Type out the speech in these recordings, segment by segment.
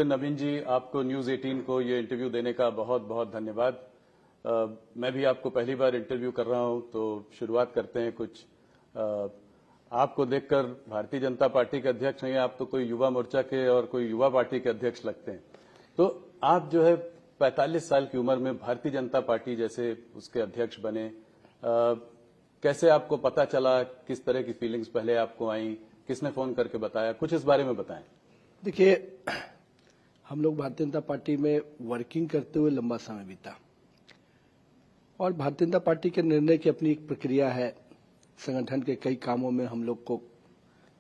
नवीन जी, आपको न्यूज 18 को ये इंटरव्यू देने का बहुत बहुत धन्यवाद। मैं भी आपको पहली बार इंटरव्यू कर रहा हूं, तो शुरुआत करते हैं कुछ। आपको देखकर भारतीय जनता पार्टी के अध्यक्ष नहीं, आप तो कोई युवा मोर्चा के और कोई युवा पार्टी के अध्यक्ष लगते हैं। तो आप जो है 45 साल की उम्र में भारतीय जनता पार्टी जैसे उसके अध्यक्ष बने। कैसे आपको पता चला, किस तरह की फीलिंग्स पहले आपको आई, किसने फोन करके बताया, कुछ इस बारे में बताएं। देखिए, हम लोग भारतीय जनता पार्टी में वर्किंग करते हुए लंबा समय बीता और भारतीय जनता पार्टी के निर्णय की अपनी एक प्रक्रिया है। संगठन के कई कामों में हम लोग को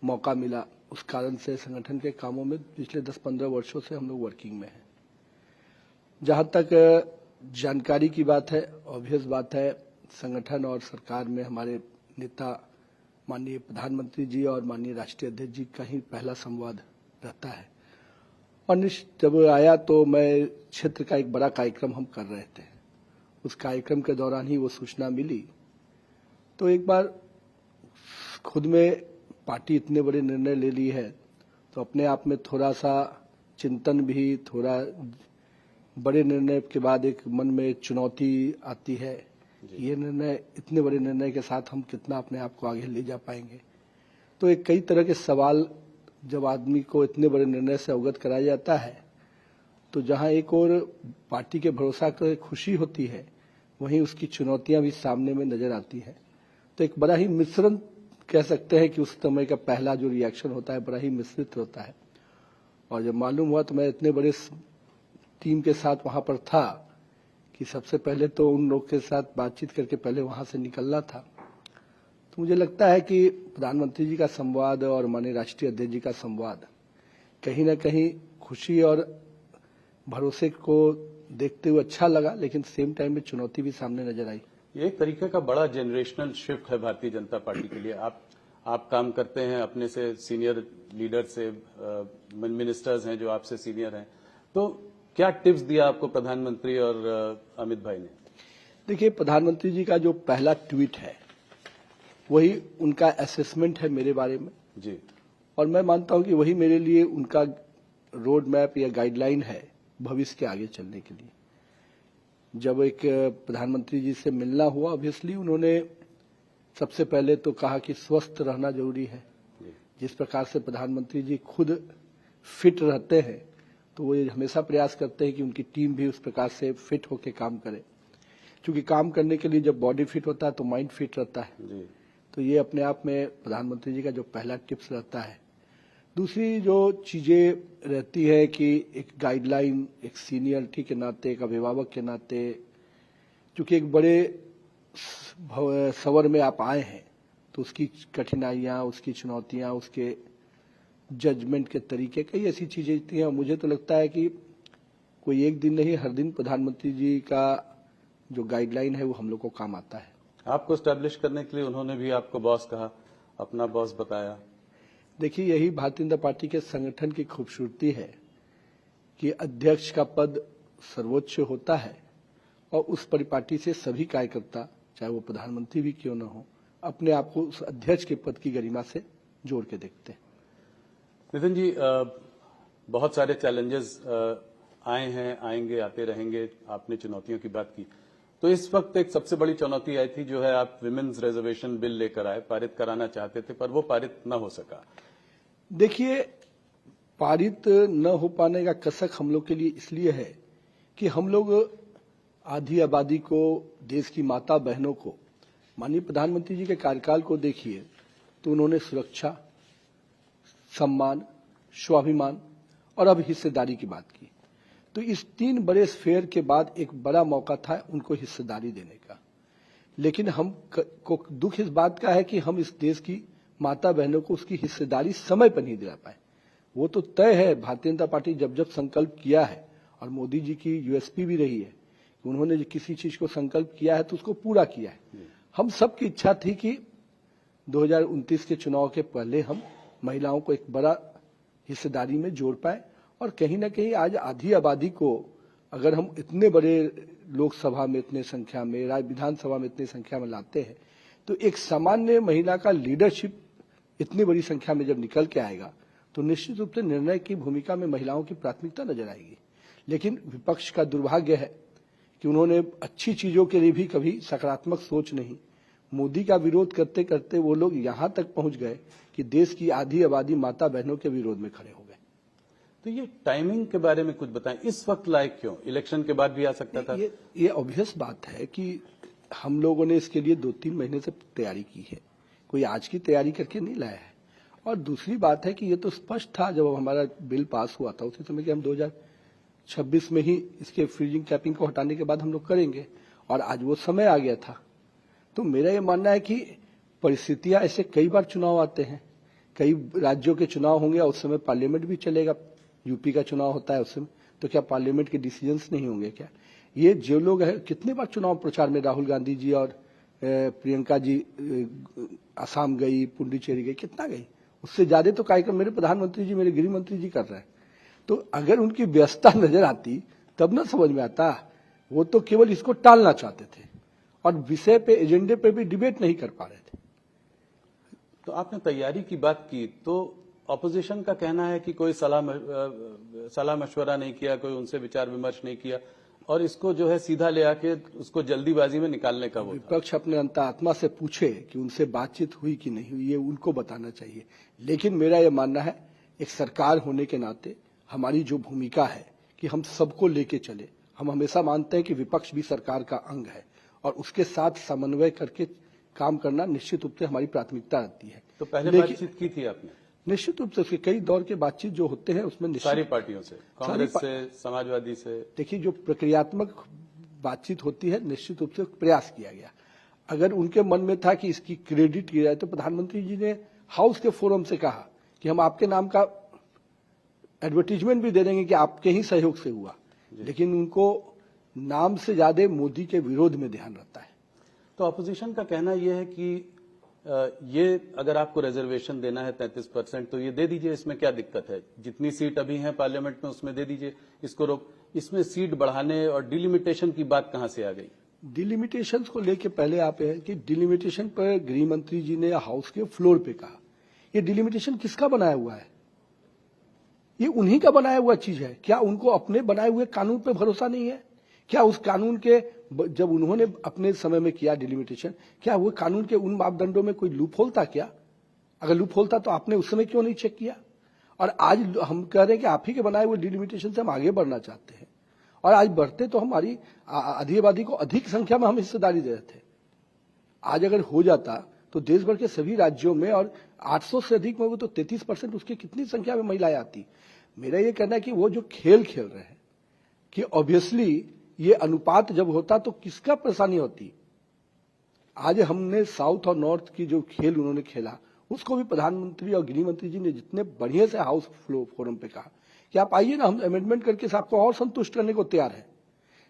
मौका मिला, उस कारण से संगठन के कामों में पिछले 10-15 वर्षों से हम लोग वर्किंग में हैं। जहां तक जानकारी की बात है, ऑब्वियस बात है, संगठन और सरकार में हमारे नेता माननीय प्रधानमंत्री जी और माननीय राष्ट्रीय अध्यक्ष जी का ही पहला संवाद रहता है। और जब आया तो मैं क्षेत्र का एक बड़ा कार्यक्रम हम कर रहे थे, उस कार्यक्रम के दौरान ही वो सूचना मिली। तो एक बार खुद में पार्टी इतने बड़े निर्णय ले ली है तो अपने आप में थोड़ा सा चिंतन भी, थोड़ा बड़े निर्णय के बाद एक मन में चुनौती आती है। ये निर्णय, इतने बड़े निर्णय के साथ हम कितना अपने आप को आगे ले जा पाएंगे। तो एक कई तरह के सवाल जब आदमी को इतने बड़े निर्णय से अवगत कराया जाता है, तो जहां एक और पार्टी के भरोसा कर खुशी होती है, वहीं उसकी चुनौतियां भी सामने में नजर आती है। तो एक बड़ा ही मिश्रण कह सकते हैं कि उस समय का पहला जो रिएक्शन होता है बड़ा ही मिश्रित होता है। और जब मालूम हुआ तो मैं इतने बड़े टीम के साथ वहां पर था कि सबसे पहले तो उन लोग के साथ बातचीत करके पहले वहां से निकलना था। तो मुझे लगता है कि प्रधानमंत्री जी का संवाद और माननीय राष्ट्रीय अध्यक्ष जी का संवाद कहीं न कहीं खुशी और भरोसे को देखते हुए अच्छा लगा, लेकिन सेम टाइम में चुनौती भी सामने नजर आई। ये एक तरीके का बड़ा जनरेशनल शिफ्ट है भारतीय जनता पार्टी के लिए। आप काम करते हैं अपने से सीनियर लीडर से, मिनिस्टर्स हैं जो आपसे सीनियर हैं, तो क्या टिप्स दिया आपको प्रधानमंत्री और अमित भाई ने? देखिए, प्रधानमंत्री जी का जो पहला ट्वीट है वही उनका असेसमेंट है मेरे बारे में जी, और मैं मानता हूं कि वही मेरे लिए उनका रोड मैप या गाइडलाइन है भविष्य के आगे चलने के लिए। जब एक प्रधानमंत्री जी से मिलना हुआ, ऑब्वियसली उन्होंने सबसे पहले तो कहा कि स्वस्थ रहना जरूरी है। जिस प्रकार से प्रधानमंत्री जी खुद फिट रहते हैं, तो वो हमेशा प्रयास करते हैं कि उनकी टीम भी उस प्रकार से फिट होकर काम करे, क्योंकि काम करने के लिए जब बॉडी फिट होता है तो माइंड फिट रहता है जी। तो ये अपने आप में प्रधानमंत्री जी का जो पहला टिप्स रहता है। दूसरी जो चीजें रहती है कि एक गाइडलाइन, एक सीनियरिटी के नाते, एक अभिभावक के नाते, क्योंकि एक बड़े सवर में आप आए हैं तो उसकी कठिनाइयां, उसकी चुनौतियां, उसके जजमेंट के तरीके, कई ऐसी चीजें थी। मुझे तो लगता है कि कोई एक दिन नहीं, हर दिन प्रधानमंत्री जी का जो गाइडलाइन है वो हम लोग को काम आता है। आपको स्टैब्लिश करने के लिए उन्होंने भी आपको बॉस कहा, अपना बॉस बताया। देखिए, यही भारतीय जनता पार्टी के संगठन की खूबसूरती है कि अध्यक्ष का पद सर्वोच्च होता है और उस परिपाटी से सभी कार्यकर्ता, चाहे वो प्रधानमंत्री भी क्यों न हो, अपने आप को उस अध्यक्ष के पद की गरिमा से जोड़ के देखते हैं। नितिन जी, बहुत सारे चैलेंजेस आए हैं, आएंगे, आते रहेंगे। आपने चुनौतियों की बात की, तो इस वक्त एक सबसे बड़ी चुनौती आई थी, जो है आप विमेन्स रिजर्वेशन बिल लेकर आए, पारित कराना चाहते थे, पर वो पारित न हो सका। देखिए, पारित न हो पाने का कसक हम लोग के लिए इसलिए है कि हम लोग आधी आबादी को, देश की माता बहनों को, माननीय प्रधानमंत्री जी के कार्यकाल को देखिए तो उन्होंने सुरक्षा, सम्मान, स्वाभिमान और अब हिस्सेदारी की बात की। तो इस 3 बड़े स्फेयर के बाद एक बड़ा मौका था उनको हिस्सेदारी देने का। लेकिन हम को दुख इस बात का है कि हम इस देश की माता बहनों को उसकी हिस्सेदारी समय पर नहीं दिला पाए। वो तो तय है, भारतीय जनता पार्टी जब जब संकल्प किया है, और मोदी जी की यूएसपी भी रही है कि उन्होंने किसी चीज को संकल्प किया है तो उसको पूरा किया है। हम सबकी इच्छा थी कि 2029 के चुनाव के पहले हम महिलाओं को एक बड़ा हिस्सेदारी में जोड़ पाए, और कहीं ना कहीं आज आधी आबादी को अगर हम इतने बड़े लोकसभा में इतने संख्या में, विधानसभा में इतनी संख्या में लाते हैं, तो एक सामान्य महिला का लीडरशिप इतनी बड़ी संख्या में जब निकल के आएगा तो निश्चित रूप से निर्णय की भूमिका में महिलाओं की प्राथमिकता नजर आएगी। लेकिन विपक्ष का दुर्भाग्य है कि उन्होंने अच्छी चीजों के लिए भी कभी सकारात्मक सोच नहीं। मोदी का विरोध करते करते वो लोग यहां तक पहुंच गए कि देश की आधी आबादी माता बहनों के विरोध में खड़े हो गए। तो ये टाइमिंग के बारे में कुछ बताएं, इस वक्त लायक क्यों? इलेक्शन के बाद भी आ सकता था। ये ऑब्वियस बात है कि हम लोगों ने इसके लिए 2-3 महीने से तैयारी की है, कोई आज की तैयारी करके नहीं लाया है। और दूसरी बात है कि ये तो स्पष्ट था जब हमारा बिल पास हुआ था उसी समय कि हम 2026 में ही इसके फ्रीजिंग कैपिंग को हटाने के बाद हम लोग करेंगे, और आज वो समय आ गया था। तो मेरा ये मानना है कि परिस्थितियां ऐसे कई बार चुनाव आते हैं, कई राज्यों के चुनाव होंगे और उस समय पार्लियामेंट भी चलेगा। यूपी का चुनाव होता है उस समय, तो क्या पार्लियामेंट के डिसीजंस नहीं होंगे क्या? ये जो लोग हैं, कितने बार चुनाव प्रचार में राहुल गांधी जी और प्रियंका जी असम गई, पुडुचेरी गई, कितना गई? उससे ज्यादा तो कार्यक्रम मेरे प्रधानमंत्री जी, मेरे गृह मंत्री जी कर रहे हैं। तो अगर उनकी व्यस्तता नजर आती तब ना समझ में आता। वो तो केवल इसको टालना चाहते थे और विषय पे, एजेंडे पे भी डिबेट नहीं कर पा रहे थे। तो आपने तैयारी की बात की, तो ऑपोजिशन का कहना है कि कोई सलाह मशवरा नहीं किया, कोई उनसे विचार विमर्श नहीं किया, और इसको जो है सीधा ले आके उसको जल्दीबाजी में निकालने का वो था। विपक्ष अपने अंतरात्मा से पूछे कि उनसे बातचीत हुई कि नहीं हुई, ये उनको बताना चाहिए। लेकिन मेरा ये मानना है, एक सरकार होने के नाते हमारी जो भूमिका है कि हम सबको लेके चले। हम हमेशा मानते हैं कि विपक्ष भी सरकार का अंग है और उसके साथ समन्वय करके काम करना निश्चित रूप से हमारी प्राथमिकता रहती है। तो पहले बातचीत की थी आपने? निश्चित रूप से उसके कई दौर के बातचीत जो होते हैं उसमें सारी पार्टियों से, कांग्रेस से, समाजवादी से। देखिए, जो प्रक्रियात्मक बातचीत होती है निश्चित रूप से प्रयास किया गया। अगर उनके मन में था कि इसकी क्रेडिट की जाए तो प्रधानमंत्री जी ने हाउस के फोरम से कहा कि हम आपके नाम का एडवर्टीजमेंट भी दे देंगे कि आपके ही सहयोग से हुआ। लेकिन उनको नाम से ज्यादा मोदी के विरोध में ध्यान रहता है। तो अपोजिशन का कहना यह है कि ये अगर आपको रिजर्वेशन देना है 33%, तो ये दे दीजिए, इसमें क्या दिक्कत है? जितनी सीट अभी है पार्लियामेंट में उसमें दे दीजिए, इसको रोक। इसमें सीट बढ़ाने और डिलिमिटेशन की बात कहां से आ गई? डिलिमिटेशन को लेके पहले आप है कि डिलिमिटेशन पर गृह मंत्री जी ने हाउस के फ्लोर पे कहा। ये डिलिमिटेशन किसका बनाया हुआ है? ये उन्हीं का बनाया हुआ चीज है। क्या उनको अपने बनाए हुए कानून पे भरोसा नहीं है? क्या उस कानून के, जब उन्होंने अपने समय में किया डिलिमिटेशन, क्या वो कानून के उन मापदंडों में कोई लूप होल था क्या? अगर लूप होल था तो आपने उस समय क्यों नहीं चेक किया? और आज हम कह रहे हैं कि आप ही के बनाए हुए डिलिमिटेशन से हम आगे बढ़ना चाहते हैं, और आज बढ़ते तो हमारी आधी आबादी को अधिक संख्या में हम हिस्सेदारी दे रहे थे। आज अगर हो जाता तो देश भर के सभी राज्यों में, और 800 से अधिक में, वो तो 33%, उसकी कितनी संख्या में महिलाएं आती। मेरा ये कहना है कि वो जो खेल खेल रहे हैं कि ऑब्वियसली ये अनुपात जब होता तो किसका परेशानी होती। आज हमने साउथ और नॉर्थ की जो खेल उन्होंने खेला, उसको भी प्रधानमंत्री और गृह मंत्री जी ने जितने बढ़िया से हाउस फोरम पे कहा कि आप आइए ना, हम अमेंडमेंट करके आपको और संतुष्ट करने को तैयार है।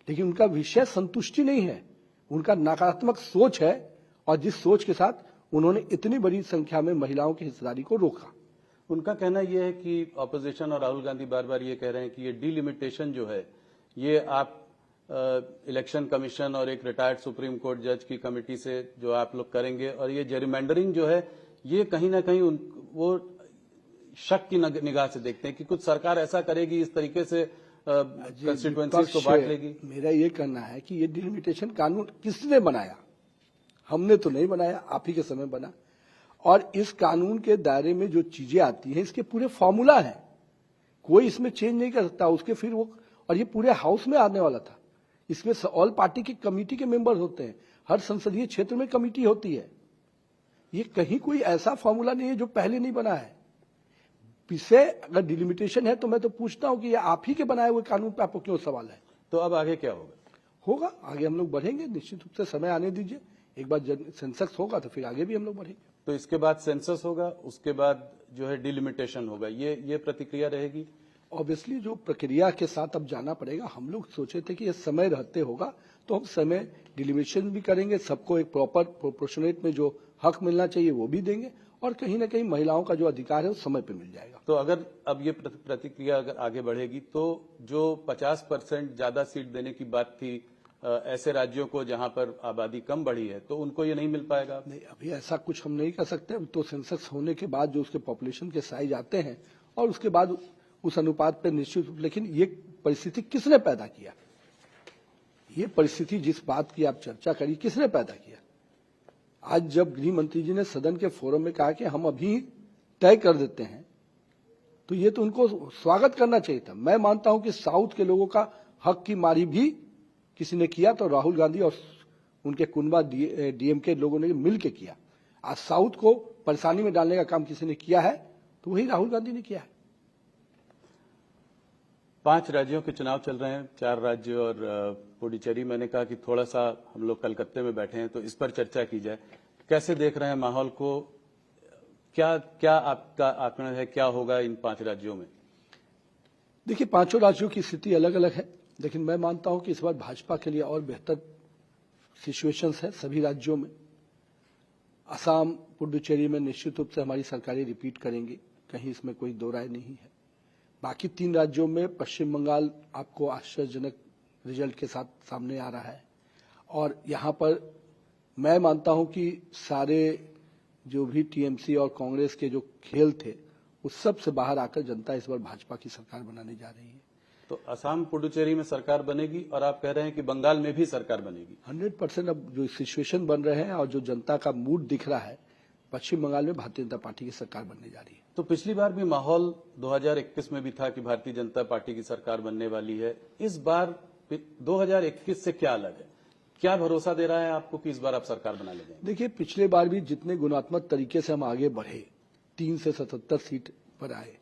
लेकिन उनका विषय संतुष्टि नहीं है, उनका नकारात्मक सोच है, और जिस सोच के साथ उन्होंने इतनी बड़ी संख्या में महिलाओं की हिस्सेदारी को रोका। उनका कहना यह है कि ऑपोजिशन और राहुल गांधी बार बार ये कह रहे हैं कि ये डिलिमिटेशन जो है, ये आप इलेक्शन कमीशन और एक रिटायर्ड सुप्रीम कोर्ट जज की कमेटी से जो आप लोग करेंगे, और ये जेरिमेंडरिंग जो है, ये कहीं ना कहीं वो शक की निगाह से देखते हैं कि कुछ सरकार ऐसा करेगी, इस तरीके से कंस्टिट्यूएंसीज को बांट लेगी। मेरा ये कहना है कि ये डिलिमिटेशन कानून किसने बनाया? हमने तो नहीं बनाया, आप ही के समय बना। और इस कानून के दायरे में जो चीजें आती हैं, इसके पूरे फॉर्मूला है, कोई इसमें चेंज नहीं कर सकता उसके। फिर वो, और ये पूरे हाउस में आने वाला था। इसमें ऑल पार्टी की कमेटी के मेंबर होते हैं, हर संसदीय क्षेत्र में कमेटी होती है। ये कहीं कोई ऐसा फॉर्मूला नहीं है जो पहले नहीं बना है। विषय अगर डिलिमिटेशन है तो मैं तो पूछता हूं कि ये आप ही के बनाए हुए कानून पे आपको क्यों सवाल है? तो अब आगे क्या होगा? आगे हम लोग बढ़ेंगे, निश्चित रूप से समय आने दीजिए। एक बार सेंसस होगा तो फिर आगे भी हम लोग बढ़ेंगे। तो इसके बाद सेंसस होगा, उसके बाद जो है डिलिमिटेशन होगा, ये प्रतिक्रिया रहेगी। ऑब्वियसली जो प्रक्रिया के साथ अब जाना पड़ेगा। हम लोग सोचे थे कि ये समय रहते होगा तो हम समय डिलिमिटेशन भी करेंगे, सबको एक प्रॉपर प्रोपोर्शनेट में जो हक मिलना चाहिए वो भी देंगे, और कहीं ना कहीं महिलाओं का जो अधिकार है वो समय पे मिल जाएगा। तो अगर अब ये प्रतिक्रिया अगर आगे बढ़ेगी तो जो 50% ज्यादा सीट देने की बात थी ऐसे राज्यों को जहां पर आबादी कम बढ़ी है, तो उनको ये नहीं मिल पाएगा? नहीं, अभी ऐसा कुछ हम नहीं कर सकते। तो सेंसस होने के बाद जो उसके पॉपुलेशन के साइज आते हैं और उसके बाद उस अनुपात पर निश्चित रूप, लेकिन ये परिस्थिति किसने पैदा किया? ये परिस्थिति जिस बात की आप चर्चा करी, किसने पैदा किया? आज जब गृह मंत्री जी ने सदन के फोरम में कहा कि हम अभी तय कर देते हैं, तो ये तो उनको स्वागत करना चाहिए था। मैं मानता हूं कि साउथ के लोगों का हक की मारी भी किसी ने किया तो राहुल गांधी और उनके कुनबा डीएमके लोगों ने मिल के किया। आज साउथ को परेशानी में डालने का काम किसी ने किया है तो वही राहुल गांधी ने किया है। 5 राज्यों के चुनाव चल रहे हैं, 4 राज्य और पुडुचेरी। मैंने कहा कि थोड़ा सा हम लोग कलकत्ते में बैठे हैं तो इस पर चर्चा की जाए। कैसे देख रहे हैं माहौल को? क्या आपका आकलन है, क्या होगा इन 5 राज्यों में? देखिए, पांचों राज्यों की स्थिति अलग अलग है, लेकिन मैं मानता हूं कि इस बार भाजपा के लिए और बेहतर सिचुएशंस है सभी राज्यों में। असम, पुडुचेरी में निश्चित रूप से हमारी सरकारें रिपीट करेंगी, कहीं इसमें कोई दो राय नहीं है। बाकी 3 राज्यों में पश्चिम बंगाल आपको आश्चर्यजनक रिजल्ट के साथ सामने आ रहा है, और यहां पर मैं मानता हूं कि सारे जो भी टीएमसी और कांग्रेस के जो खेल थे उस सब से बाहर आकर जनता इस बार भाजपा की सरकार बनाने जा रही है। तो असम पुडुचेरी में सरकार बनेगी और आप कह रहे हैं कि बंगाल में भी सरकार बनेगी। 100% अब जो सिचुएशन बन रहे हैं और जो जनता का मूड दिख रहा है, पश्चिम बंगाल में भारतीय जनता पार्टी की सरकार बनने जा रही है। तो पिछली बार भी माहौल 2021 में भी था कि भारतीय जनता पार्टी की सरकार बनने वाली है। इस बार 2021 से क्या अलग है? क्या भरोसा दे रहा है आपको कि इस बार आप सरकार बना ले जाएंगे? देखिए, पिछले बार भी जितने गुणात्मक तरीके से हम आगे बढ़े, 3 से 77 सीट पर आए,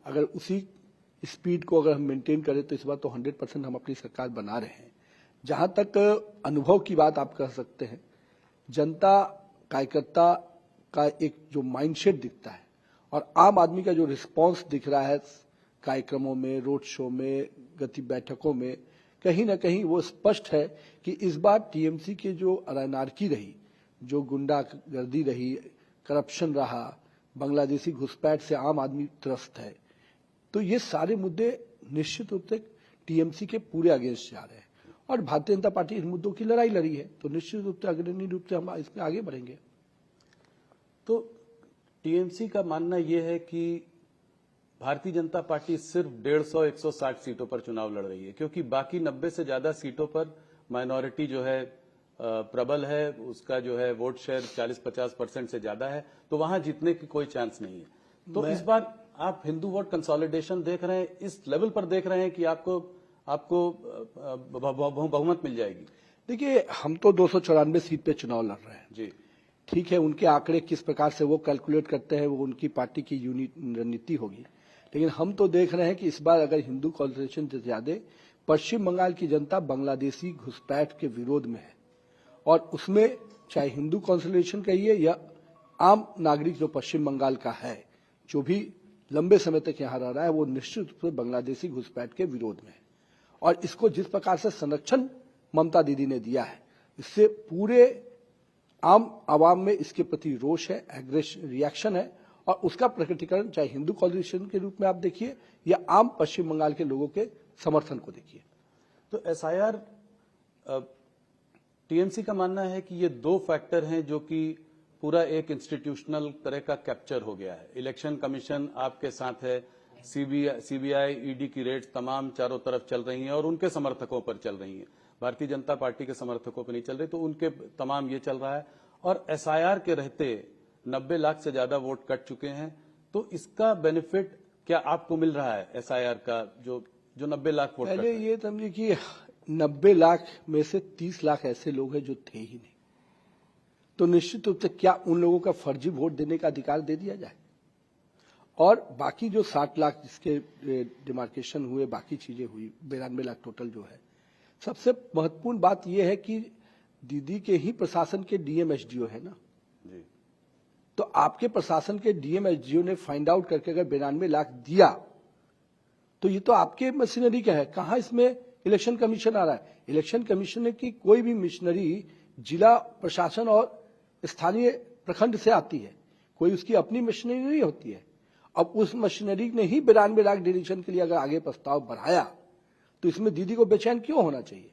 अगर उसी स्पीड को अगर हम मेंटेन करें तो इस बार तो 100% हम अपनी सरकार बना रहे हैं। जहां तक अनुभव की बात आप कह सकते हैं, जनता कार्यकर्ता का एक जो माइंडसेट दिखता है और आम आदमी का जो रिस्पांस दिख रहा है कार्यक्रमों में, रोड शो में, गति बैठकों में, कहीं ना कहीं वो स्पष्ट है कि इस बार टीएमसी के जो अनारकी रही, जो गुंडागर्दी रही, करप्शन रहा, बांग्लादेशी घुसपैठ से आम आदमी त्रस्त है, तो ये सारे मुद्दे निश्चित रूप से टीएमसी के पूरे अगेंस्ट जा रहे हैं और भारतीय जनता पार्टी इन मुद्दों की लड़ाई लड़ी है, तो निश्चित रूप से अग्रणी रूप से हम इसमें आगे बढ़ेंगे। तो टीएमसी का मानना यह है कि भारतीय जनता पार्टी सिर्फ 150-160 सीटों पर चुनाव लड़ रही है, क्योंकि बाकी 90 से ज्यादा सीटों पर माइनॉरिटी जो है प्रबल है, उसका जो है वोट शेयर 40-50% से ज्यादा है, तो वहां जीतने की कोई चांस नहीं है। तो इस बार आप हिंदू वोट कंसोलिडेशन देख रहे हैं, इस लेवल पर देख रहे हैं कि आपको बहुमत मिल जाएगी? देखिए, हम तो 294 सीट पे चुनाव लड़ रहे हैं जी, ठीक है। उनके आंकड़े किस प्रकार से वो कैलकुलेट करते हैं वो उनकी पार्टी की रणनीति होगी, लेकिन हम तो देख रहे हैं कि इस बार अगर हिंदू कॉन्सेंट्रेशन से ज्यादा पश्चिम बंगाल की जनता बांग्लादेशी घुसपैठ के विरोध में है, और उसमें चाहे हिंदू कॉन्सेंट्रेशन कहिए या आम नागरिक जो पश्चिम बंगाल का है, जो भी लंबे समय तक यहाँ रह रहा है, वो निश्चित रूप से बांग्लादेशी घुसपैठ के विरोध में है। और इसको जिस प्रकार से संरक्षण ममता दीदी ने दिया है, इससे पूरे आम आवाम में इसके प्रति रोष है, रिएक्शन है, और उसका प्रकटीकरण चाहे हिंदू कॉन्सेंट्रेशन के रूप में आप देखिए या आम पश्चिम बंगाल के लोगों के समर्थन को देखिए। तो एसआईआर, टीएमसी का मानना है कि ये 2 फैक्टर हैं जो कि पूरा एक इंस्टीट्यूशनल तरह का कैप्चर हो गया है। इलेक्शन कमीशन आपके साथ है, सीबीआई, ईडी की रेड्स तमाम चारों तरफ चल रही हैं और उनके समर्थकों पर चल रही हैं, भारतीय जनता पार्टी के समर्थकों पर नहीं चल रही, तो उनके तमाम ये चल रहा है। और एसआईआर के रहते 90 लाख से ज्यादा वोट कट चुके हैं, तो इसका बेनिफिट क्या आपको मिल रहा है एसआईआर का, जो 90 लाख वोट? पहले ये समझिए कि 90 लाख में से 30 लाख ऐसे लोग हैं जो थे ही नहीं, तो निश्चित रूप से क्या उन लोगों का फर्जी वोट देने का अधिकार दे दिया जाए? और बाकी जो 60 लाख जिसके डिमार्केशन हुए, बाकी चीजें हुई, 92 लाख टोटल जो है। सबसे महत्वपूर्ण बात यह है कि दीदी के ही प्रशासन के डीएम एसडीओ है ना जी, तो आपके प्रशासन के डीएम एसडीओ ने फाइंड आउट करके अगर 92 लाख दिया तो ये तो आपके मशीनरी का है। कहां इसमें इलेक्शन कमीशन आ रहा है? इलेक्शन कमीशन की कोई भी मशीनरी जिला प्रशासन और स्थानीय प्रखंड से आती है, कोई उसकी अपनी मशीनरी नहीं होती है। अब उस मशीनरी ने ही 92 लाख डिलीशन के लिए अगर आगे प्रस्ताव बढ़ाया तो इसमें दीदी को बेचैन क्यों होना चाहिए?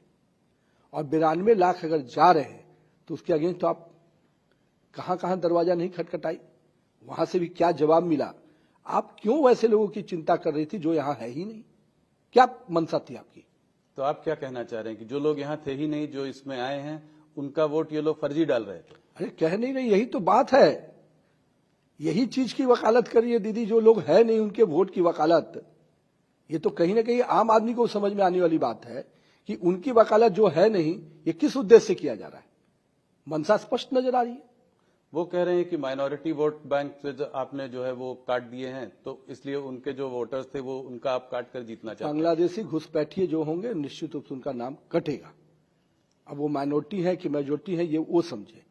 और 92 लाख अगर जा रहे हैं तो उसके अगेंस्ट तो आप कहां कहां दरवाजा नहीं खटखटाई, वहां से भी क्या जवाब मिला? आप क्यों वैसे लोगों की चिंता कर रही थी जो यहाँ है ही नहीं? क्या मंशा थी आपकी? तो आप क्या कहना चाह रहे हैं कि जो लोग यहाँ थे ही नहीं, जो इसमें आए हैं, उनका वोट ये लोग फर्जी डाल रहे थे? अरे कह नहीं रही, यही तो बात है। यही चीज की वकालत कर रही है दीदी, जो लोग है नहीं उनके वोट की वकालत। ये तो कहीं ना कहीं आम आदमी को समझ में आने वाली बात है कि उनकी वकालत जो है नहीं, ये किस उद्देश्य से किया जा रहा है। मंशा स्पष्ट नजर आ रही है। वो कह रहे हैं कि माइनॉरिटी वोट बैंक से जो आपने जो है वो काट दिए हैं, तो इसलिए उनके जो वोटर्स थे वो उनका आप काट कर जीतना चाहते हैं। बांग्लादेशी घुसपैठिए जो होंगे निश्चित रूप से उनका नाम कटेगा। अब वो माइनॉरिटी है कि मेजोरिटी है ये वो समझे,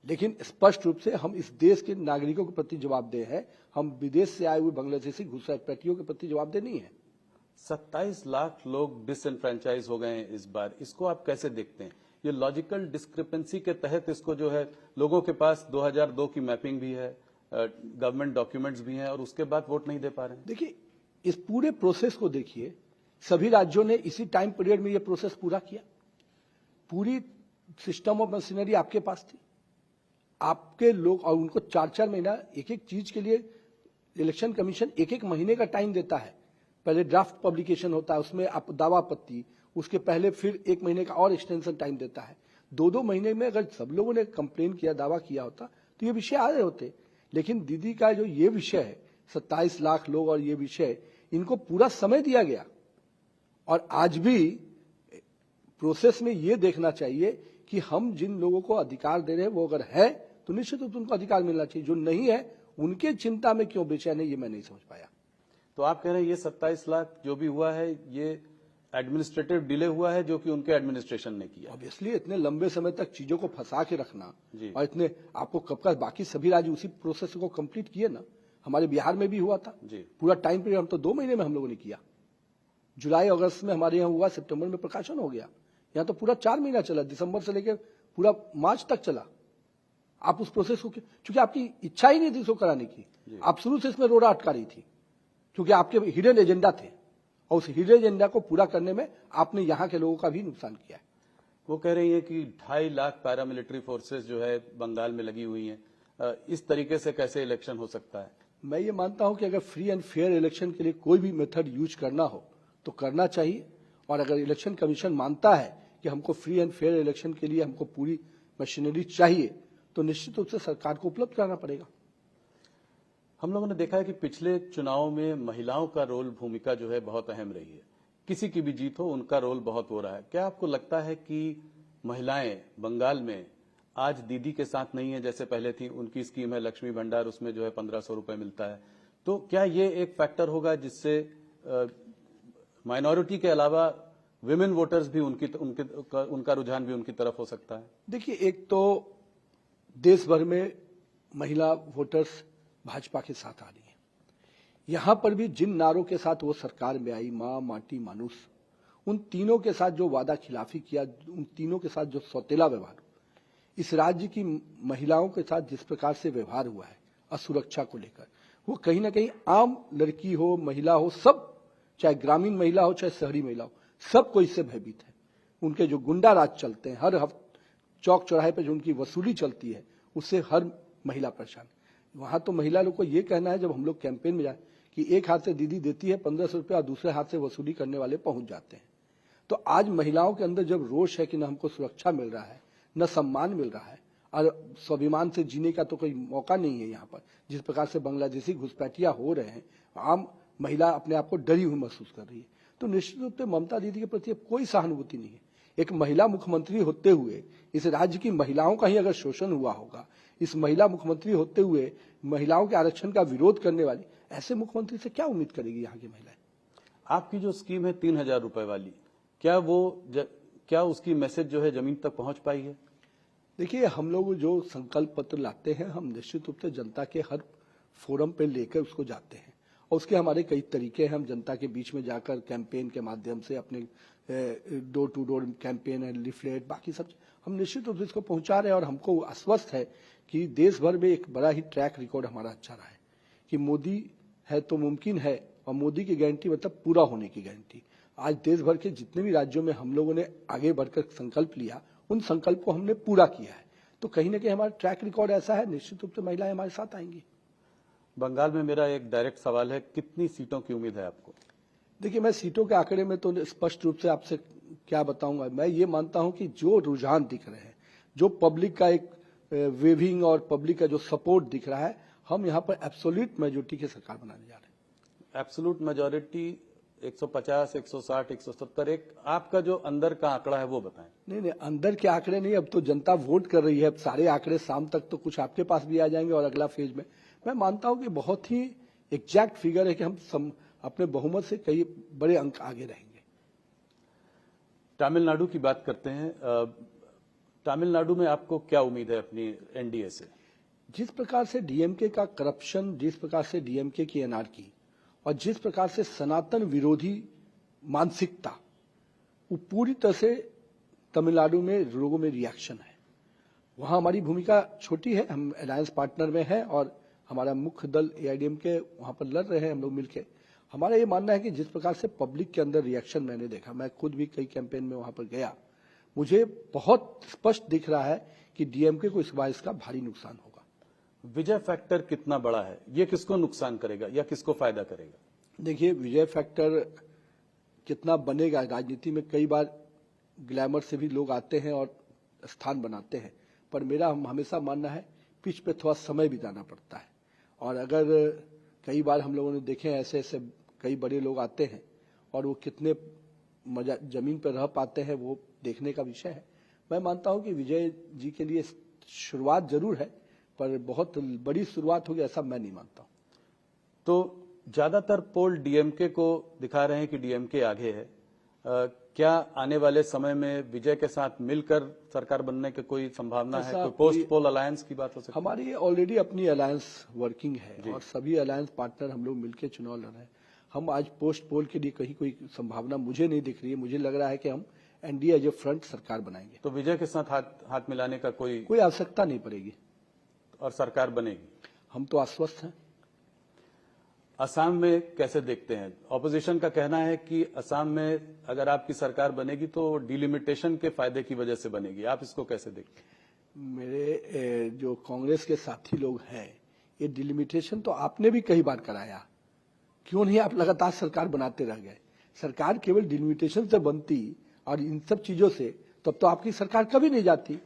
लेकिन स्पष्ट रूप से हम इस देश के नागरिकों के प्रति जवाबदेह है। हम विदेश से आए हुए बांग्लादेशी घुसपैठियों के प्रति जवाबदेह नहीं है। 27 लाख लोग डिसएनफ्रेंचाइज हो गए हैं इस बार, इसको आप कैसे देखते हैं? ये लॉजिकल डिस्क्रिपेंसी के तहत इसको जो है, लोगों के पास 2002 की मैपिंग भी है, गवर्नमेंट डॉक्यूमेंट्स भी हैं, और उसके बाद वोट नहीं दे पा रहे हैं। देखिए, इस पूरे प्रोसेस को देखिए, सभी राज्यों ने इसी टाइम पीरियड में ये प्रोसेस पूरा किया। पूरी सिस्टम ऑफ मशीनरी आपके पास थी, आपके लोग, और उनको 4-4 महीना एक एक चीज के लिए इलेक्शन कमीशन एक महीने का टाइम देता है। पहले ड्राफ्ट पब्लिकेशन होता है, उसमें आप दावा आपत्ति, उसके पहले फिर 1 महीने का और एक्सटेंशन टाइम देता है। 2-2 महीने में अगर सब लोगों ने कंप्लेन किया, दावा किया होता तो ये विषय आ रहे होते। लेकिन दीदी का जो ये विषय है, 27 लाख लोग और ये विषय, इनको पूरा समय दिया गया। और आज भी प्रोसेस में ये देखना चाहिए कि हम जिन लोगों को अधिकार दे रहे हैं वो अगर है तो निश्चित रूप से उनको अधिकार मिलना चाहिए। जो नहीं है उनके चिंता में क्यों बेचैन है, ये मैं नहीं समझ पाया। तो आप कह रहे हैं ये 27 लाख जो भी हुआ है ये एडमिनिस्ट्रेटिव डिले हुआ है, जो कि उनके एडमिनिस्ट्रेशन ने किया। ऑब्वियसली इतने लंबे समय तक चीजों को फंसा के रखना, जी। और इतने आपको कब का, बाकी सभी राज्य उसी प्रोसेस को कंप्लीट किए ना। हमारे बिहार में भी हुआ था जी। पूरा टाइम पीरियड, हम तो 2 महीने में हम लोगों ने किया। जुलाई अगस्त में हमारे यहाँ हुआ, सितंबर में प्रकाशन हो गया। यहाँ तो पूरा 4 महीना चला, दिसंबर से लेकर पूरा मार्च तक चला। आप उस प्रोसेस को, क्योंकि आपकी इच्छा ही नहीं थी इसको कराने की, आप शुरू से इसमें रोड़ा अटका रही थी, क्योंकि आपके हिडन एजेंडा थे, और उस हिडन एजेंडा को पूरा करने में आपने यहाँ के लोगों का भी नुकसान किया है। वो कह रही है कि 2.5 लाख पैरामिलिट्री फोर्सेस जो है बंगाल में लगी हुई हैं, इस तरीके से कैसे इलेक्शन हो सकता है? मैं ये मानता हूं कि अगर फ्री एंड फेयर इलेक्शन के लिए कोई भी मेथड यूज करना हो तो करना चाहिए। और अगर इलेक्शन कमीशन मानता है कि हमको फ्री एंड फेयर इलेक्शन के लिए हमको पूरी मशीनरी चाहिए, तो निश्चित रूप से सरकार को उपलब्ध कराना पड़ेगा। हम लोगों ने देखा है कि पिछले चुनाव में महिलाओं का रोल, भूमिका जो है बहुत अहम रही है। किसी की भी जीत हो, उनका रोल बहुत हो रहा है। क्या आपको लगता है कि महिलाएं बंगाल में आज दीदी के साथ नहीं है जैसे पहले थी? उनकी स्कीम है लक्ष्मी भंडार, उसमें जो है 1500 रुपए मिलता है। तो क्या ये एक फैक्टर होगा जिससे माइनॉरिटी के अलावा विमेन वोटर्स भी उनका रुझान भी उनकी तरफ हो सकता है? देखिए, एक तो देश भर में महिला वोटर्स भाजपा के साथ आ रही है। यहां पर भी जिन नारों के साथ वो सरकार में आई, मां, माटी, मानुष, उन तीनों के साथ जो वादा खिलाफी किया, उन तीनों के साथ जो सौतेला व्यवहार, इस राज्य की महिलाओं के साथ जिस प्रकार से व्यवहार हुआ है असुरक्षा को लेकर, वो कहीं ना कहीं आम लड़की हो, महिला हो, सब, चाहे ग्रामीण महिला हो चाहे शहरी महिला हो, सबको इससे भयभीत है। उनके जो गुंडा राज चलते हैं, हर चौक चौराहे पे जो उनकी वसूली चलती है, उससे हर महिला परेशान। वहां तो महिला लोग को ये कहना है, जब हम लोग कैंपेन में जाए, कि एक हाथ से दीदी देती है 1500 रुपया और दूसरे हाथ से वसूली करने वाले पहुंच जाते हैं। तो आज महिलाओं के अंदर जब रोष है कि न हमको सुरक्षा मिल रहा है, न सम्मान मिल रहा है, और स्वाभिमान से जीने का तो कोई मौका नहीं है यहाँ पर, जिस प्रकार से बांग्लादेशी घुसपैठिया हो रहे हैं, आम महिला अपने आप को डरी हुई महसूस कर रही है। तो निश्चित रूप से ममता दीदी के प्रति कोई सहानुभूति नहीं है। एक महिला मुख्यमंत्री होते हुए इस राज्य की महिलाओं का ही अगर शोषण हुआ होगा, इस महिला मुख्यमंत्री होते हुए महिलाओं के आरक्षण का विरोध करने वाली ऐसे मुख्यमंत्री से क्या उम्मीद करेगी यहाँ की महिलाएं? आपकी जो स्कीम है 3000 रुपए वाली, क्या उसकी मैसेज जो है जमीन तक पहुंच पाई है? देखिए, हम लोग जो संकल्प पत्र लाते हैं, हम निश्चित रूप से जनता के हर फोरम पे लेकर उसको जाते हैं, और उसके हमारे कई तरीके हैं। हम जनता के बीच में जाकर कैंपेन के माध्यम से अपने डोर टू डोर कैंपेन है, लिफलेट, बाकी सब हम निश्चित रूप से इसको पहुंचा रहे हैं। और हमको आश्वस्त है कि देश भर में एक बड़ा ही ट्रैक रिकॉर्ड हमारा अच्छा रहा है कि मोदी है तो मुमकिन है, और मोदी की गारंटी मतलब पूरा होने की गारंटी। आज देश भर के जितने भी राज्यों में हम लोगों ने आगे बढ़कर संकल्प लिया, उन संकल्प को हमने पूरा किया है। तो कहीं ना कहीं हमारा ट्रैक रिकॉर्ड ऐसा है, निश्चित रूप से महिलाएं हमारे साथ आएंगी। बंगाल में मेरा एक डायरेक्ट सवाल है, कितनी सीटों की उम्मीद है आपको? देखिए, मैं सीटों के आंकड़े में तो स्पष्ट रूप से आपसे क्या बताऊंगा। मैं ये मानता हूं कि जो रुझान दिख रहे हैं, जो पब्लिक का एक वेविंग और पब्लिक का जो सपोर्ट दिख रहा है, हम यहाँ पर एब्सोल्यूट मेजोरिटी की सरकार बनाने जा रहे हैं। एब्सोल्यूट मेजोरिटी 150, 160, 170, एक आपका जो अंदर का आंकड़ा है वो बताएं। नहीं, अंदर के आंकड़े नहीं, अब तो जनता वोट कर रही है। अब सारे आंकड़े शाम तक तो कुछ आपके पास भी आ जाएंगे और अगला फेज में मैं मानता हूं कि बहुत ही एग्जैक्ट फिगर है कि हम अपने बहुमत से कई बड़े अंक आगे रहेंगे। तमिलनाडु की बात करते हैं। तमिलनाडु में आपको क्या उम्मीद है अपनी एनडीए से? जिस प्रकार से डीएमके का करप्शन, जिस प्रकार से डीएमके की एनआरकी और जिस प्रकार से सनातन विरोधी मानसिकता, वो पूरी तरह से तमिलनाडु में लोगों में रिएक्शन है। वहां हमारी भूमिका छोटी है, हम अलायंस पार्टनर में हैं और हमारा मुख्य दल एआईडीएमके वहां पर लड़ रहे हैं हम लोग मिलकर। हमारा ये मानना है कि जिस प्रकार से पब्लिक के अंदर रिएक्शन मैंने देखा, मैं खुद भी कई कैंपेन में वहां पर गया, मुझे बहुत स्पष्ट दिख रहा है कि डीएमके को इस बार इसका भारी नुकसान होगा। विजय फैक्टर कितना बड़ा है? ये किसको नुकसान करेगा या किसको फायदा करेगा? देखिए, विजय फैक्टर कितना बनेगा, राजनीति में कई बार ग्लैमर से भी लोग आते हैं और स्थान बनाते हैं, पर मेरा हमेशा मानना है पिच पे थोड़ा समय बिताना पड़ता है। और अगर कई बार हम लोगों ने देखे ऐसे ऐसे कई बड़े लोग आते हैं और वो कितने मजा जमीन पर रह पाते हैं, वो देखने का विषय है। मैं मानता हूं कि विजय जी के लिए शुरुआत जरूर है, पर बहुत बड़ी शुरुआत होगी ऐसा मैं नहीं मानता हूं। तो ज्यादातर पोल डीएमके को दिखा रहे हैं कि डीएमके आगे है। क्या आने वाले समय में विजय के साथ मिलकर सरकार बनने की कोई संभावना है? कोई पोस्ट पोल अलायंस की बात हो सकती है? हमारी ऑलरेडी अपनी अलायंस वर्किंग है और सभी अलायंस पार्टनर हम लोग मिलकर चुनाव लड़ रहे हैं। हम आज पोस्ट पोल के लिए कहीं कोई संभावना मुझे नहीं दिख रही है। मुझे लग रहा है कि हम एनडीए एज ए फ्रंट सरकार बनाएंगे। तो विजय के साथ हाथ मिलाने का कोई आवश्यकता नहीं पड़ेगी और सरकार बनेगी? हम तो आश्वस्त हैं। असम में कैसे देखते हैं? ऑपोजिशन का कहना है कि असम में अगर आपकी सरकार बनेगी तो डिलिमिटेशन के फायदे की वजह से बनेगी। आप इसको कैसे देखते हैं? मेरे जो कांग्रेस के साथी लोग हैं, ये डिलिमिटेशन तो आपने भी कई बार कराया, क्यों नहीं आप लगातार सरकार बनाते रह गए? सरकार केवल डिलिमिटेशन से बनती और इन सब चीजों से, तब तो आपकी सरकार कभी नहीं जाती।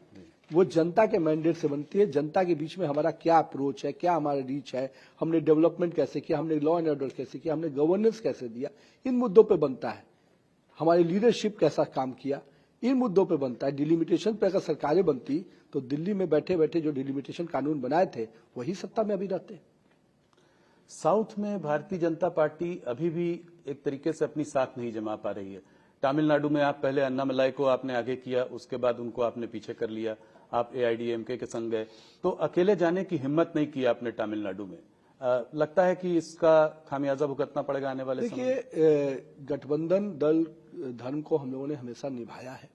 वो जनता के मैंडेट से बनती है। जनता के बीच में हमारा क्या अप्रोच है, क्या हमारा रीच है, हमने डेवलपमेंट कैसे किया, हमने लॉ एंड ऑर्डर कैसे किया, हमने गवर्नेंस कैसे दिया, इन मुद्दों पे बनता है। हमारी लीडरशिप कैसा काम किया, इन मुद्दों पे बनता है। डिलिमिटेशन पे अगर सरकारें बनती तो दिल्ली में बैठे बैठे जो डिलिमिटेशन कानून बनाए थे वही सत्ता में अभी रहते। साउथ में भारतीय जनता पार्टी अभी भी एक तरीके से अपनी साख नहीं जमा पा रही है। तमिलनाडु में आप पहले अन्नामलाई को आपने आगे किया, उसके बाद उनको आपने पीछे कर लिया, आप एआईडीएमके के संग गए, तो अकेले जाने की हिम्मत नहीं की आपने तमिलनाडु में। लगता है कि इसका खामियाजा भुगतना पड़ेगा आने वाले समय। देखिए, गठबंधन दल धर्म को हम लोगों ने हमेशा निभाया है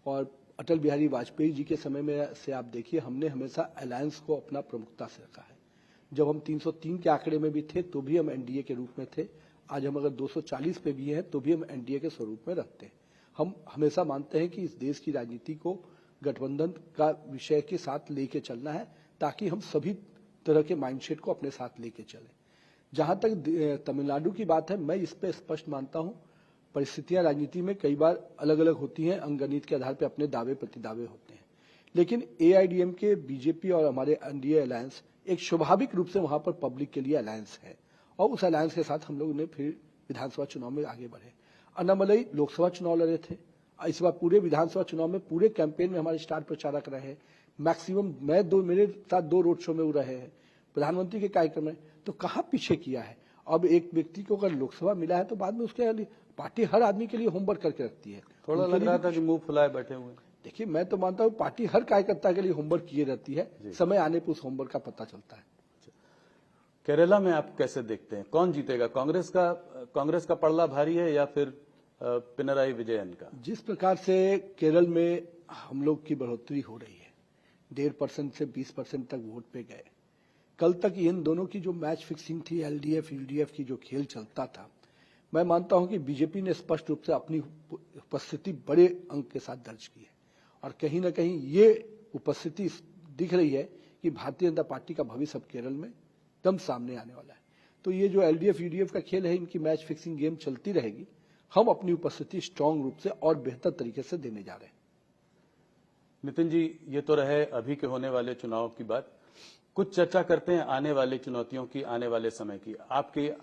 और अटल बिहारी वाजपेयी जी के समय में से आप देखिए, हमने हमेशा अलायंस को अपना प्रमुखता से रखा है। जब हम 303 के आंकड़े में भी थे तो भी हम एनडीए के रूप में थे। आज हम अगर 240 पे भी हैं तो भी हम एनडीए के स्वरूप में रखते हैं। हम हमेशा मानते हैं कि इस देश की राजनीति को गठबंधन का विषय के साथ लेके चलना है, ताकि हम सभी तरह के माइंडसेट को अपने साथ लेके चलें। जहां तक तमिलनाडु की बात है, मैं इस पे स्पष्ट मानता हूं, परिस्थितियां राजनीति में कई बार अलग अलग होती हैं, अंकगणित के आधार पर अपने दावे प्रतिदावे होते हैं, लेकिन एआईडीएमके, बीजेपी और हमारे एनडीए अलायंस एक स्वाभाविक रूप से वहां पर पब्लिक के लिए अलायंस है और उस अलायंस के साथ हम लोग ने फिर विधानसभा चुनाव में आगे बढ़े। अन्नामलई लोकसभा चुनाव लड़े थे, इस बार पूरे विधानसभा चुनाव में पूरे कैंपेन में हमारे स्टार प्रचारक रहे। मैक्सिमम मेरे साथ 2 रोड शो में वो रहे हैं, प्रधानमंत्री के कार्यक्रम में, तो कहाँ पीछे किया है। अब एक व्यक्ति को अगर लोकसभा मिला है तो बाद में उसके लिए पार्टी हर आदमी के लिए होमवर्क करके रखती है। थोड़ा लग रहा था कि मुंह फुलाए बैठे हुए। देखिए, मैं तो मानता हूँ पार्टी हर कार्यकर्ता के लिए होमवर्क किए रहती है, समय आने पर उस होमवर्क का पता चलता है। केरला में आप कैसे देखते हैं, कौन जीतेगा? कांग्रेस का पड़ला भारी है या फिर पिनराई विजयन का? जिस प्रकार से केरल में हम लोग की बढ़ोतरी हो रही है, 1.5% से 20% तक वोट पे गए। कल तक इन दोनों की जो मैच फिक्सिंग थी, एलडीएफ यूडीएफ की जो खेल चलता था, मैं मानता हूं कि बीजेपी ने स्पष्ट रूप से अपनी उपस्थिति बड़े अंक के साथ दर्ज की है और कहीं ना कहीं ये उपस्थिति दिख रही है कि भारतीय जनता पार्टी का भविष्य अब केरल में एकदम सामने आने वाला है। तो ये जो एलडीएफ यूडीएफ का खेल है, इनकी मैच फिक्सिंग गेम चलती रहेगी। हम अपनी उपस्थिति स्ट्रांग रूप से और बेहतर तरीके से देने जा रहे हैं। नितिन जी, ये तो रहे अभी के होने वाले चुनाव की बात। कुछ चर्चा करते हैं आने वाली चुनौतियों की, आने वाले समय की। आपके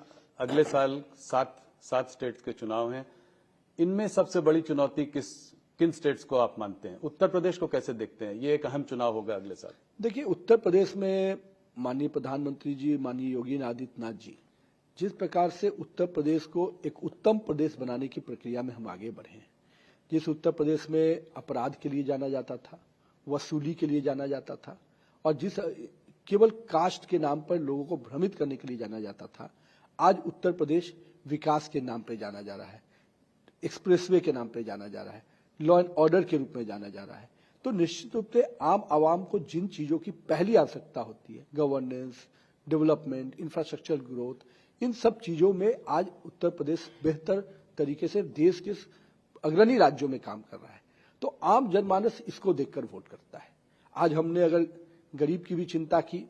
अगले साल सात स्टेट्स के चुनाव हैं। इनमें सबसे बड़ी चुनौती किन स्टेट्स को आप मानते हैं? उत्तर प्रदेश को कैसे देखते हैं? ये एक अहम चुनाव होगा अगले साल। देखिए, उत्तर प्रदेश में माननीय प्रधानमंत्री जी, माननीय योगी आदित्यनाथ जी, जिस प्रकार से उत्तर प्रदेश को एक उत्तम प्रदेश बनाने की प्रक्रिया में हम आगे बढ़े हैं, जिस उत्तर प्रदेश में अपराध के लिए जाना जाता था, वसूली के लिए जाना जाता था, और जिस केवल कास्ट के नाम पर लोगों को भ्रमित करने के लिए जाना जाता था, आज उत्तर प्रदेश विकास के नाम पर जाना जा रहा है, एक्सप्रेसवे के नाम पर जाना जा रहा है, लॉ एंड ऑर्डर के रूप में जाना जा रहा है। तो निश्चित रूप से आम आवाम को जिन चीजों की पहली आवश्यकता होती है, गवर्नेंस, डेवलपमेंट, इंफ्रास्ट्रक्चर ग्रोथ, इन सब चीजों में आज उत्तर प्रदेश बेहतर तरीके से देश के अग्रणी राज्यों में काम कर रहा है। तो आम जनमानस इसको देखकर वोट करता है। आज हमने अगर गरीब की भी चिंता की,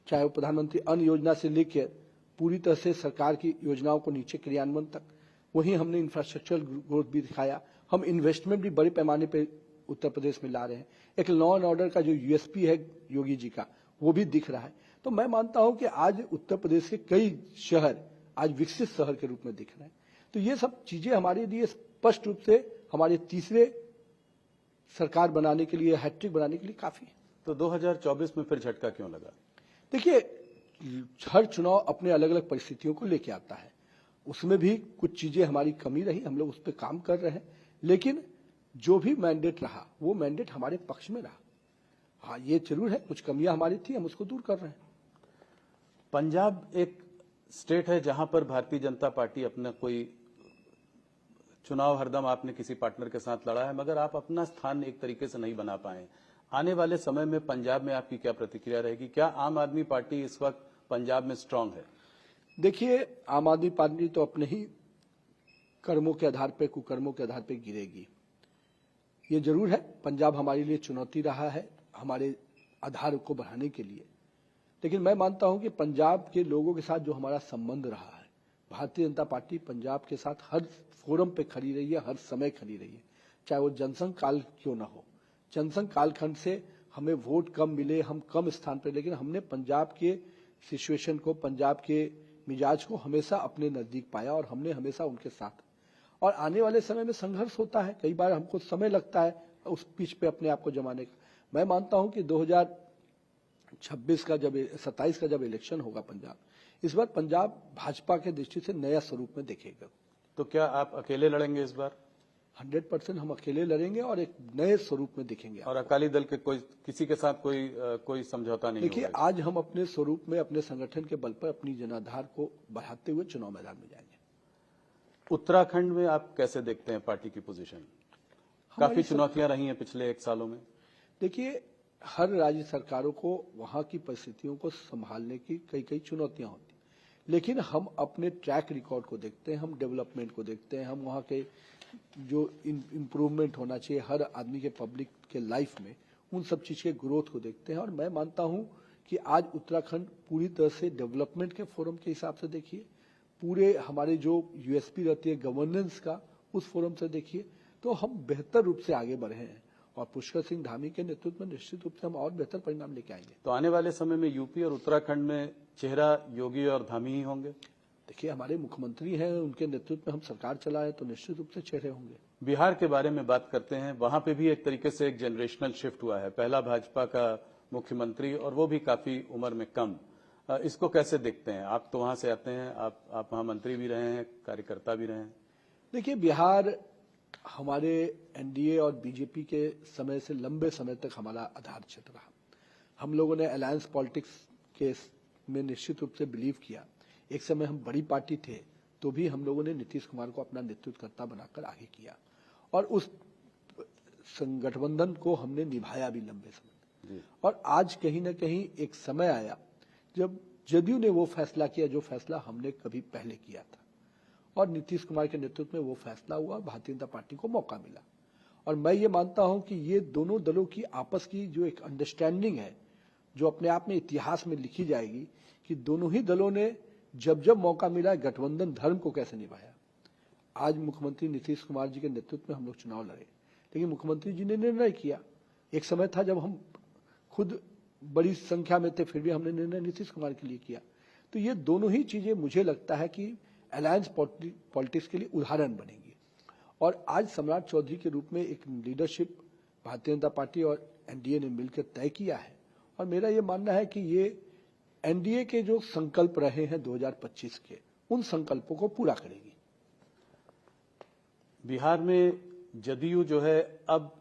चाहे वो प्रधानमंत्री अन्न योजना से लेकर पूरी तरह से सरकार की योजनाओं को नीचे क्रियान्वयन तक, वहीं हमने इंफ्रास्ट्रक्चर ग्रोथ भी दिखाया। हम इन्वेस्टमेंट भी बड़े पैमाने पर उत्तर प्रदेश में ला रहे हैं। एक लॉ एंड ऑर्डर का जो यूएसपी है योगी जी का, वो भी दिख रहा है। तो मैं मानता हूं कि आज उत्तर प्रदेश के कई शहर आज विकसित शहर के रूप में दिख रहे हैं। तो ये सब चीजें हमारे लिए स्पष्ट रूप से हमारे तीसरे सरकार बनाने के लिए, हैट्रिक बनाने के लिए काफी है। तो 2024 में फिर झटका क्यों लगा? देखिए, हर चुनाव अपने अलग अलग परिस्थितियों को लेके आता है। उसमें भी कुछ चीजें हमारी कमी रही, हम लोग उस पर काम कर रहे हैं, लेकिन जो भी मैंडेट रहा वो मैंडेट हमारे पक्ष में रहा। हाँ, ये जरूर है कुछ कमियां हमारी थी, हम उसको दूर कर रहे हैं। पंजाब एक स्टेट है जहां पर भारतीय जनता पार्टी अपना कोई चुनाव हरदम आपने किसी पार्टनर के साथ लड़ा है, मगर आप अपना स्थान एक तरीके से नहीं बना पाए। आने वाले समय में पंजाब में आपकी क्या प्रतिक्रिया रहेगी? क्या आम आदमी पार्टी इस वक्त पंजाब में स्ट्रांग है? देखिए, आम आदमी पार्टी तो अपने ही कर्मों के आधार पर, कुकर्मों के आधार पर गिरेगी। ये जरूर है, पंजाब हमारे लिए चुनौती रहा है हमारे आधार को बढ़ाने के लिए। लेकिन मैं मानता हूं कि पंजाब के लोगों के साथ जो हमारा संबंध रहा है, भारतीय जनता पार्टी पंजाब के साथ हर फोरम पे खड़ी रही है, हर समय खड़ी रही है, चाहे वो जनसंघ काल क्यों ना हो। जनसंघ कालखंड से हमें वोट कम मिले, हम कम स्थान पर, लेकिन हमने पंजाब के सिचुएशन को, पंजाब के मिजाज को हमेशा अपने नजदीक पाया और हमने हमेशा उनके साथ। और आने वाले समय में संघर्ष होता है, कई बार हमको समय लगता है उस पिच पे अपने आप को जमाने का। मैं मानता हूं कि 2026 का जब 27 का जब इलेक्शन होगा पंजाब, इस बार पंजाब भाजपा के दृष्टि से नया स्वरूप में देखेगा। तो क्या आप अकेले लड़ेंगे इस बार? 100% हम अकेले लड़ेंगे और एक नए स्वरूप में दिखेंगे। और अकाली दल के किसी के साथ कोई समझौता नहीं? देखिए, आज हम अपने स्वरूप में, अपने संगठन के बल पर अपनी जनाधार को बढ़ाते हुए चुनाव मैदान में जाएंगे। उत्तराखंड में आप कैसे देखते हैं पार्टी की पोजीशन? काफी चुनौतियां रही हैं पिछले 1 सालों में। देखिए, हर राज्य सरकारों को वहां की परिस्थितियों को संभालने की कई चुनौतियां होती, लेकिन हम अपने ट्रैक रिकॉर्ड को देखते हैं, हम डेवलपमेंट को देखते हैं, हम वहां के जो इम्प्रूवमेंट होना चाहिए हर आदमी के, पब्लिक के लाइफ में, उन सब चीज के ग्रोथ को देखते हैं। और मैं मानता हूं कि आज उत्तराखंड पूरी तरह से डेवलपमेंट के फोरम के हिसाब से देखिए, पूरे हमारे जो यूएसपी रहती है गवर्नेंस का, उस फोरम से देखिए, तो हम बेहतर रूप से आगे बढ़े हैं। और पुष्कर सिंह धामी के नेतृत्व में निश्चित रूप से हम और बेहतर परिणाम लेके आएंगे। तो आने वाले समय में यूपी और उत्तराखंड में चेहरा योगी और धामी ही होंगे? देखिए, हमारे मुख्यमंत्री हैं, उनके नेतृत्व में हम सरकार चलाए, तो निश्चित रूप से चेहरे होंगे। बिहार के बारे में बात करते हैं। वहां पे भी एक तरीके से एक जनरेशनल शिफ्ट हुआ है। पहला भाजपा का मुख्यमंत्री, और वो भी काफी उम्र में कम। इसको कैसे देखते हैं? आप तो वहां से आते हैं, आप वहां मंत्री भी रहे हैं, कार्यकर्ता भी रहे हैं। देखिए, बिहार हमारे एनडीए और बीजेपी के समय से लंबे समय तक हमारा आधार क्षेत्र रहा। हम लोगों ने अलायंस पॉलिटिक्स के में निश्चित रूप से बिलीव किया। एक समय हम बड़ी पार्टी थे, तो भी हम लोगों ने नीतीश कुमार को अपना नेतृत्वकर्ता बनाकर आगे किया, और उस गठबंधन को हमने निभाया भी लंबे समय। और आज कहीं ना कहीं एक समय आया जब जदयू ने वो फैसला किया जो फैसला हमने कभी पहले किया था, और नीतीश कुमार के नेतृत्व में वो फैसला हुआ, भारतीय जनता पार्टी को मौका मिला। और मैं ये मानता हूं कि ये दोनों दलों की आपस की जो एक अंडरस्टैंडिंग है, जो अपने आप में इतिहास में लिखी जाएगी कि दोनों ही दलों ने जब जब मौका मिला गठबंधन धर्म को कैसे निभाया। आज मुख्यमंत्री नीतीश कुमार जी के नेतृत्व में हम लोग चुनाव लड़े, लेकिन मुख्यमंत्री जी ने निर्णय किया। एक समय था जब हम खुद बड़ी संख्या में थे, फिर भी हमने निर्णय नीतीश कुमार के लिए किया। तो ये दोनों ही चीजें मुझे लगता है कि अलायंस पॉलिटिक्स के लिए उदाहरण बनेंगी। और आज सम्राट चौधरी के रूप में एक लीडरशिप भारतीय जनता पार्टी और एनडीए ने मिलकर तय किया है, और मेरा ये मानना है कि ये एनडीए के जो संकल्प रहे हैं 2025 के, उन संकल्पों को पूरा करेगी। बिहार में जदयू जो है, अब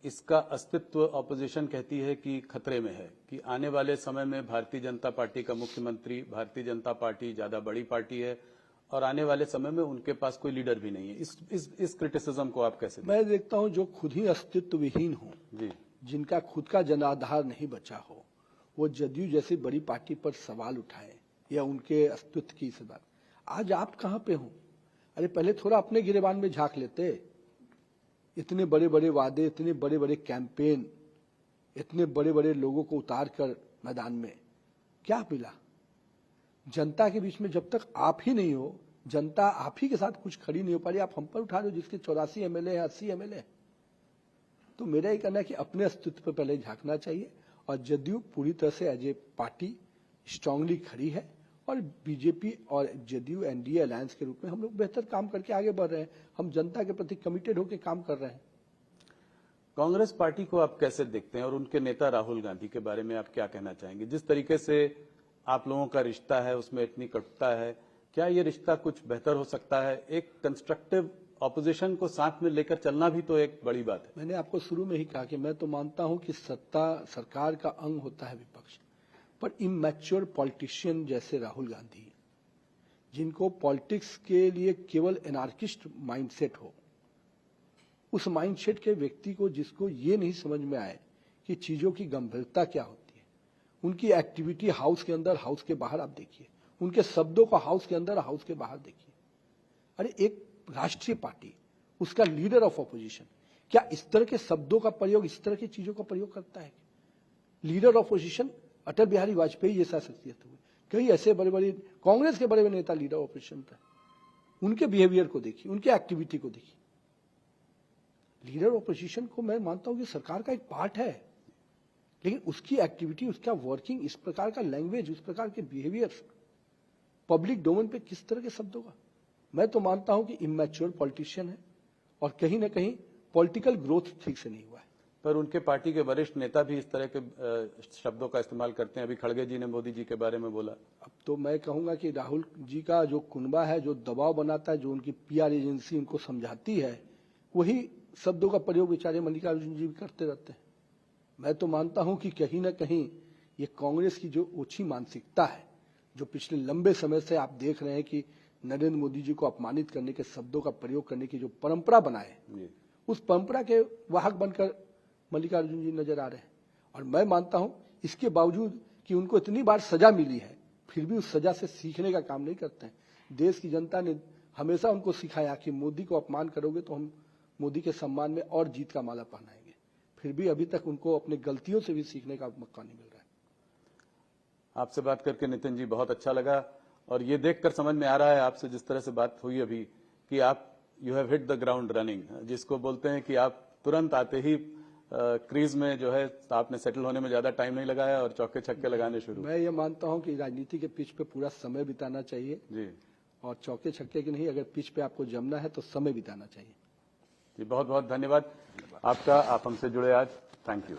इसका अस्तित्व ऑपोजिशन कहती है कि खतरे में है, कि आने वाले समय में भारतीय जनता पार्टी का मुख्यमंत्री, भारतीय जनता पार्टी ज्यादा बड़ी पार्टी है और आने वाले समय में उनके पास कोई लीडर भी नहीं है। इस क्रिटिसिज्म को आप कैसे? मैं देखता हूं जो खुद ही अस्तित्व विहीन हो जी, जिनका खुद का जनाधार नहीं बचा हो, वो जदयू जैसी बड़ी पार्टी पर सवाल उठाए या उनके अस्तित्व की बात। आज आप कहां पे हो? अरे पहले थोड़ा अपने गिरेबान में झांक लेते। इतने बड़े बड़े वादे, इतने बड़े बड़े कैंपेन, इतने बड़े बड़े लोगों को उतार कर मैदान में क्या मिला? जनता के बीच में जब तक आप ही नहीं हो, जनता आप ही के साथ कुछ खड़ी नहीं हो पा रही, आप हम पर उठा रहे हो जिसके 84 एमएलए हैं, 80 एमएलए। तो मेरा ये कहना है कि अपने अस्तित्व पर पहले झांकना चाहिए, और जदयू पूरी तरह से एज ए पार्टी स्ट्रांगली खड़ी है, और बीजेपी और जदयू एनडीए अलायंस के रूप में हम लोग बेहतर काम करके आगे बढ़ रहे हैं। हम जनता के प्रति कमिटेड होकर काम कर रहे हैं। कांग्रेस पार्टी को आप कैसे देखते हैं और उनके नेता राहुल गांधी के बारे में आप क्या कहना चाहेंगे? जिस तरीके से आप लोगों का रिश्ता है उसमें इतनी कटुता है, क्या ये रिश्ता कुछ बेहतर हो सकता है? एक कंस्ट्रक्टिव ऑपोजिशन को साथ में लेकर चलना भी तो एक बड़ी बात है। मैंने आपको शुरू में ही कहा कि मैं तो मानता हूं कि सत्ता सरकार का अंग होता है विपक्ष, पर इमैच्योर पॉलिटिशियन जैसे राहुल गांधी, जिनको पॉलिटिक्स के लिए केवल एनार्किस्ट माइंडसेट हो, उस माइंडसेट के व्यक्ति को जिसको ये नहीं समझ में आए कि चीजों की गंभीरता क्या होती है, उनकी एक्टिविटी हाउस के अंदर, हाउस के बाहर आप देखिए, उनके शब्दों को हाउस के अंदर, हाउस के बाहर देखिए। अरे एक राष्ट्रीय पार्टी, उसका लीडर ऑफ ऑपोजिशन क्या इस तरह के शब्दों का प्रयोग, इस तरह की चीजों का प्रयोग करता है? Leader of opposition Atal Bihari Vajpayee जैसा शख्सियत हुए, कई ऐसे बड़े बड़े कांग्रेस के बड़े बड़े नेता लीडर ऑफ ऑपोजिशन थे। उनके बिहेवियर को देखिए, उनके एक्टिविटी को देखिए। लीडर ऑफ ऑपोजिशन को मैं मानता हूं कि सरकार का एक पार्ट है, लेकिन उसकी एक्टिविटी, उसका वर्किंग, इस प्रकार का लैंग्वेज, उस प्रकार के बिहेवियर पब्लिक डोमेन पे किस तरह के शब्दों का, मैं तो मानता हूं कि इमैच्योर पॉलिटिशियन है, और कहीं ना कहीं पॉलिटिकल ग्रोथ ठीक से नहीं हुआ है। पर उनके पार्टी के वरिष्ठ नेता भी इस तरह के शब्दों का इस्तेमाल करते हैं। अभी खड़गे जी ने मोदी जी के बारे में बोला। अब तो मैं कहूंगा कि राहुल जी का जो कुनबा है, जो दबाव बनाता है, जो उनकी पीआर एजेंसी उनको समझाती है, वही शब्दों का प्रयोग बेचारे मल्लिकार्जुन जी भी करते रहते हैं। मैं तो मानता हूं कि कहीं ना कहीं ये कांग्रेस की जो ओछी मानसिकता है, जो पिछले लंबे समय से आप देख रहे हैं कि नरेंद्र मोदी जी को अपमानित करने के शब्दों का प्रयोग करने की जो परंपरा बनाए, उस परंपरा के वाहक बनकर मल्लिकार्जुन जी नजर आ रहे हैं। और मैं मानता हूं इसके बावजूद कि उनको इतनी बार सजा मिली है, फिर भी उस सजा से सीखने का काम नहीं करते हैं। देश की जनता ने हमेशा उनको सिखाया कि मोदी को अपमान करोगे तो हम मोदी के सम्मान में और जीत का माला पहनाएंगे, फिर भी अभी तक उनको अपनी गलतियों से भी सीखने का मौका नहीं मिल रहा है। आपसे बात करके नितिन जी बहुत अच्छा लगा, और ये देखकर समझ में आ रहा है आपसे जिस तरह से बात हुई अभी कि आप you have hit the ground running, जिसको बोलते हैं कि आप तुरंत आते ही क्रीज में जो है आपने सेटल होने में ज्यादा टाइम नहीं लगाया और चौके छक्के लगाने शुरू। मैं ये मानता हूं कि राजनीति के पिच पे पूरा समय बिताना चाहिए जी, और चौके छक्के की नहीं, अगर पिच पे आपको जमना है तो समय बिताना चाहिए। जी बहुत बहुत धन्यवाद आपका, आप हमसे जुड़े आज। Thank you.